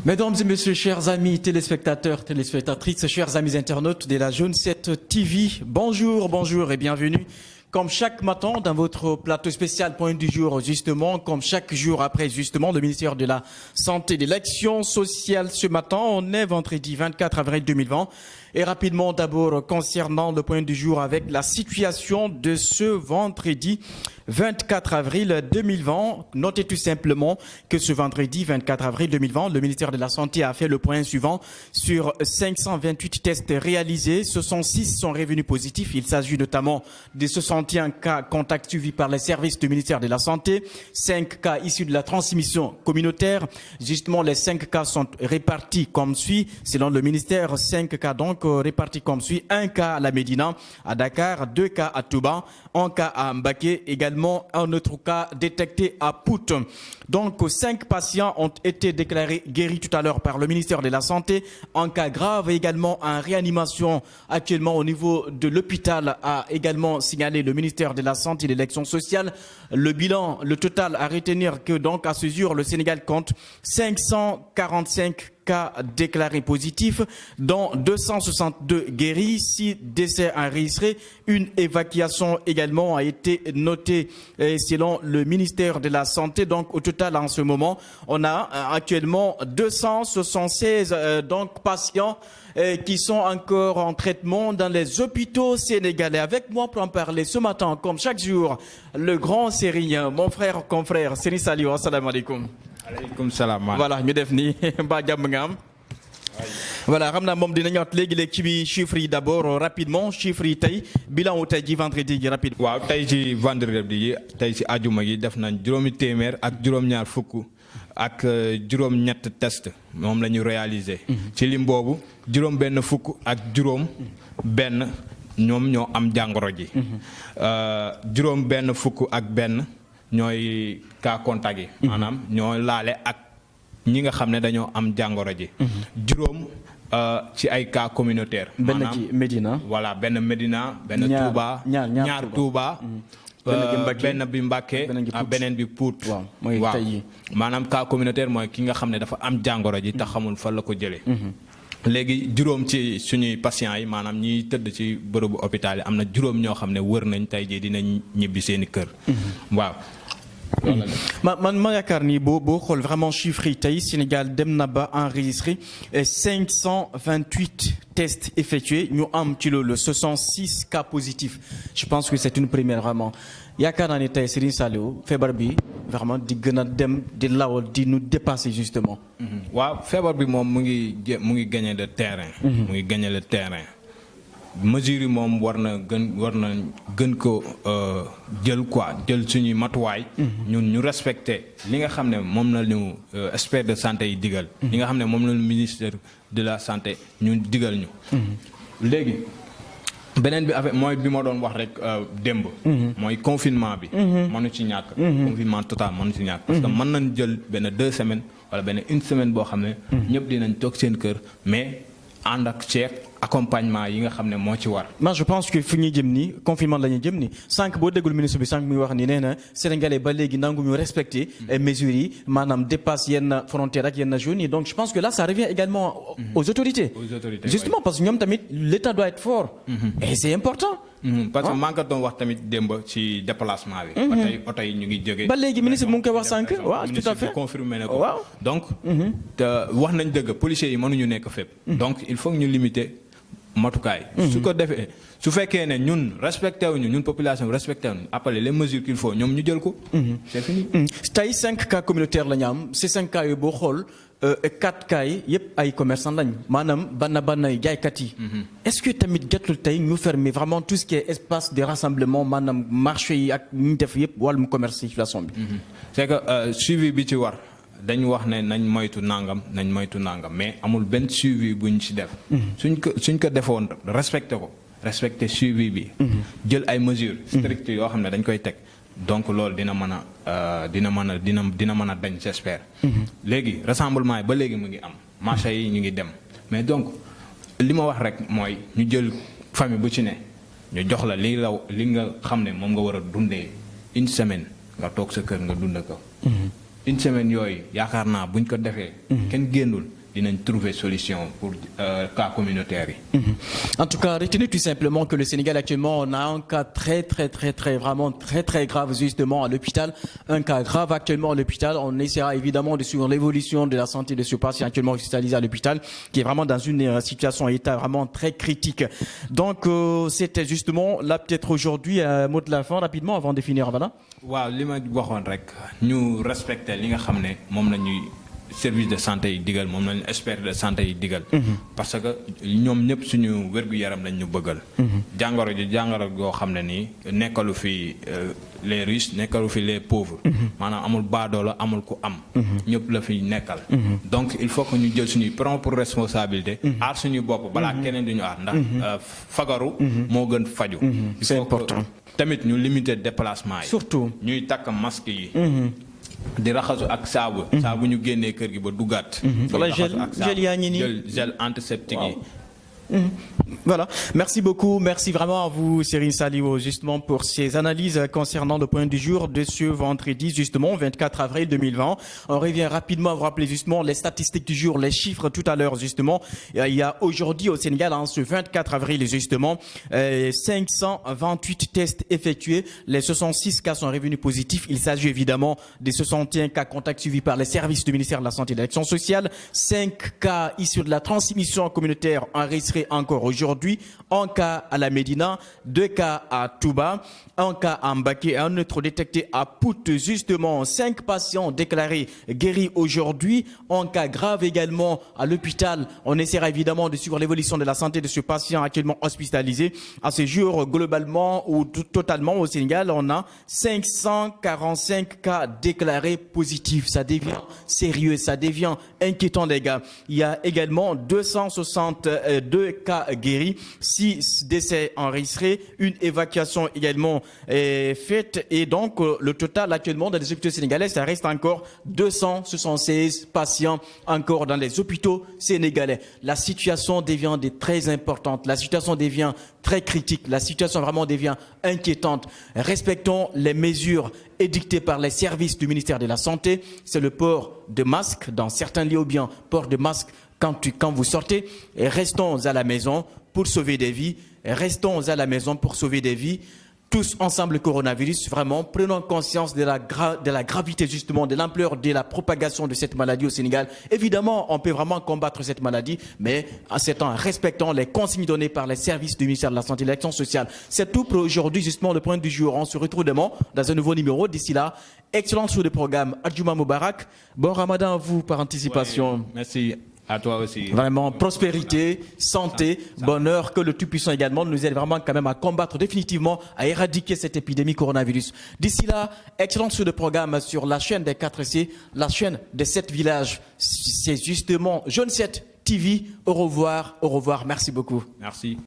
Mesdames et messieurs, chers amis téléspectateurs, téléspectatrices, chers amis internautes de la Jaune 7 TV, bonjour et bienvenue. Comme chaque matin, dans votre plateau spécial Point du jour, justement, comme chaque jour après, justement, le ministère de la Santé et de l'Action sociale. Ce matin, on est vendredi 24 avril 2020. Et rapidement, d'abord, concernant le point du jour avec la situation de ce vendredi 24 avril 2020. Notez tout simplement que ce vendredi 24 avril 2020, le ministère de la Santé a fait le point suivant. Sur 528 tests réalisés, 66 sont revenus positifs. Il s'agit notamment de 61 cas contacts suivis par les services du ministère de la Santé, 5 cas issus de la transmission communautaire. Justement, les 5 cas sont répartis comme suit. Selon le ministère, 5 cas donc répartis comme suit. 1 cas à la Médina, à Dakar, 2 cas à Touba, 1 cas à Mbaké, également un autre cas détecté à Pout. Donc 5 patients ont été déclarés guéris tout à l'heure par le ministère de la Santé. Un cas grave également en réanimation actuellement au niveau de l'hôpital a également signalé le ministère de la Santé et de l'Action sociale. Le bilan, le total à retenir que donc à ce jour le Sénégal compte 545 cas déclarés positifs, dont 262 guéris, 6 décès enregistrés. Une évacuation également a été notée selon le ministère de la Santé. Donc au total en ce moment, on a actuellement 276 donc patients qui sont encore en traitement dans les hôpitaux sénégalais. Avec moi pour en parler ce matin, comme chaque jour, le grand Sérien, mon frère, confrère, Séri Saliou, assalamu alaikum. Aleykum salaam. Voilà ñu def nii mbaa jàmm nga am. Voilà xam naa moom dina ñëwaat léegi-léegi ci bi chiffres yi d'abord rapidement chiffres yi tey bilan wu tey ji vendredi ji rapide. waaw tey ci vendredi yi tey ci ajuma gi def nañ juróomi téeméer ak juróom-ñaar fukk ak juróom-ñett test moom la ñu réalisé. ci lim boobu juróom benn fukk ak juróom benn ñoom ñoo am jàngoro ji. juróom benn fukk ak benn ñooy cas contact yi. maanaam ñoo laale ak ñi nga xam ne dañoo am jàngoro ji. juróom ci ay cas communautaire. benn ci Médina. voilà benn Médina benn Touba. ñaar Touba. benn bi Mbacké beneen bi Pout. waaw mooy tey yi maanaam cas communautaire mooy ki nga xam ne dafa am jàngoro ji te xamul fan la ko jëlee. léegi juróom ci suñuy patients yi maanaam ñiy tëdd ci bërëbu hôpital yi am na juróom ñoo xam ne wër nañ tey jii dinañ ñibbi seeni kër. waaw. man yaakaar ni boo xool vraiment chiffres yi tey Sénégal dem na ba enregistré 528 tests effectués ñu am ci loolu 66 cas positifs je pense que c'est une première vraiment yaakaar naa ni tey Serigne Saliou feebar bi vraiment di gën a dem di lawal di nu dépasser justement. waaw feebar bi moom mu ngi gagner le terrain. mu ngi gagner le terrain. mesures yi moom war na gën ko jël quoi jël suñuy matuwaay. ñun ñu respecté li nga xam ne moom la ñu expert de santé yi digal. li nga xam ne moom la ministère de la santé ñu digal ñu. léegi beneen bi avec mooy bi ma doon wax rek démb. mooy confinement bi. mënu ci ñàkk. confinement total mënu ci ñàkk. parce que mën nañ jël benn 2 semaines wala benn 1 semaine boo xam ne. ñëpp dinañ toog seen kër mais ànd ak ceeb accompagnement yi nga xam ne moo ci war. moi je pense que fu ñuy jëm nii confinement la ñuy jëm nii sànq boo déggul ministre bi sànq muy wax ni nee na sénégalais ba léegi nangu ñu respecter mesures yi maanaam dépasse yenn frontières ak yenn zones yi donc je pense que là ça revient également aux autorités. Justement parce que ñoom tamit l'État doit être fort. Et c'est important. parce que maa ngi ko doon wax tamit démb ci déplacement bi. ba tey oto yi ñu ngi jógee. ba léegi ministre bi mu ngi koy wax sànq waaw tout à fait ministre bi confirmé na ko. waaw donc te wax nañ dëgg policiers yi mënuñu nekk fépp. donc il faut ñu limiter matukaay. su ko defee su fekkee ne ñun respecté wuñu ñun population bi respecté wuñu après les mesures qu'il faut ñoom ñu jël ko. c'est fini. tey 5 cas communautaires la ñu am ces 5 cas yooyu boo xool 4 cas yi yëpp ay commerçants lañ maanaam banna jaaykat yi. est-ce que tamit jotul tey ñu fermer vraiment tout ce qui est espace de rassemblement maanaam marché yi ak ñu def yëpp wàllum commercialisation bi. c'est que suivi bi ci war. dañ wax ne nañ moytu nangam mais amul benn suivi buñ ci def. suñ ko defoon respecté suivi bi. jël ay mesures strictes yoo xam ne dañ koy teg donc loolu dina mën a dañ j'espère. léegi rassemblement yi ba léegi mu ngi am marché yi ñu ngi dem mais donc li ma wax rek mooy ñu jël famille bu ci ne ñu jox la li nga xam ne moom nga war a dundee 1 semaine nga toog sa kër nga dund ko. une semaine yooyu yaakaar naa buñ ko defee. kenn génnul dinañ trouver solution pour cas communautaire yi. En tout cas, retenez tout simplement que le Sénégal actuellement, on a un cas vraiment très grave justement à l'hôpital. Un cas grave actuellement à l'hôpital. On essaiera évidemment de suivre l'évolution de la santé de ce patient actuellement hospitalisé à l'hôpital, qui est vraiment dans une situation, état vraiment très critique. Donc, c'était justement là peut-être aujourd'hui un mot de la fin rapidement avant de finir, voilà. waaw li ma waxoon rek ñu respecter li nga xam ne moom la ñuy service de santé yi digal moom lañu expert de santé yi digal. parce que ñoom ñëpp suñu wér-gu-yaram lañ ñu bëggal. jàngoro goo xam ne nii nekkalu fi les riches nekkalu fi les pauvres. maanaam amul baadoola amul ku am. ñëpp la fi nekkal. donc il faut que ñu jël suñuy propre responsabilité. aar suñu bopp balaa keneen di ñu aar ndax fagaru. moo gën faju. c'est important. tamit ñu limiter déplacement yi. surtout ñuy takk masque yi. di raxasu ak saabu. saabu ñu génnee kër gi ba duggaat. wala gel yaa ngi nii jël gel antiseptique yi. Voilà, merci beaucoup, merci vraiment à vous Serigne Saliou justement pour ces analyses concernant le point du jour de ce vendredi justement 24 avril 2020. On revient rapidement à vous rappeler justement les statistiques du jour, les chiffres tout à l'heure justement. Il y a aujourd'hui au Sénégal, ce 24 avril justement, 528 tests effectués, les 66 cas sont revenus positifs. Il s'agit évidemment des 61 cas contacts suivis par les services du ministère de la Santé et de l'Action sociale, 5 cas issus de la transmission communautaire enregistrés encore aujourd'hui, un cas à la Médina, 2 cas à Touba, un cas à Mbaké et un autre détecté à Pout. Justement, 5 patients déclarés guéris aujourd'hui, un cas grave également à l'hôpital. On essaiera évidemment de suivre l'évolution de la santé de ce patient actuellement hospitalisé. À ce jour, globalement ou totalement au Sénégal, on a 545 cas déclarés positifs. Ça devient sérieux, ça devient inquiétant les gars. Il y a également 262 cas guéris, 6 décès enregistrés, une évacuation également faite et donc le total actuellement dans les hôpitaux sénégalais, ça reste encore 276 patients encore dans les hôpitaux sénégalais. La situation devient très importante, la situation devient très critique, la situation vraiment devient inquiétante. Respectons les mesures édictées par les services du ministère de la Santé, c'est le port de masque dans certains lieux ou bien port de masque quand vous sortez, et restons à la maison pour sauver des vies, restons à la maison pour sauver des vies. Tous ensemble le coronavirus, vraiment, prenons conscience de la gravité justement, de l'ampleur de la propagation de cette maladie au Sénégal. Évidemment, on peut vraiment combattre cette maladie, mais en ce temps, respectons les consignes données par les services du ministère de la Santé et de l'Action sociale. C'est tout pour aujourd'hui, justement, le point du jour. On se retrouve demain dans un nouveau numéro. D'ici là, excellent sur le programme. Adjouma Moubarak. Bon Ramadan à vous par anticipation. Ouais, merci. À toi aussi. Vraiment, prospérité, santé, bonheur, que le Tout-Puissant également nous aide vraiment quand même à combattre définitivement, à éradiquer cette épidémie coronavirus. D'ici là, excellent sur le programme sur la chaîne des 4C, la chaîne des 7 villages. C'est justement Jeune 7 TV. Au revoir, merci beaucoup. Merci.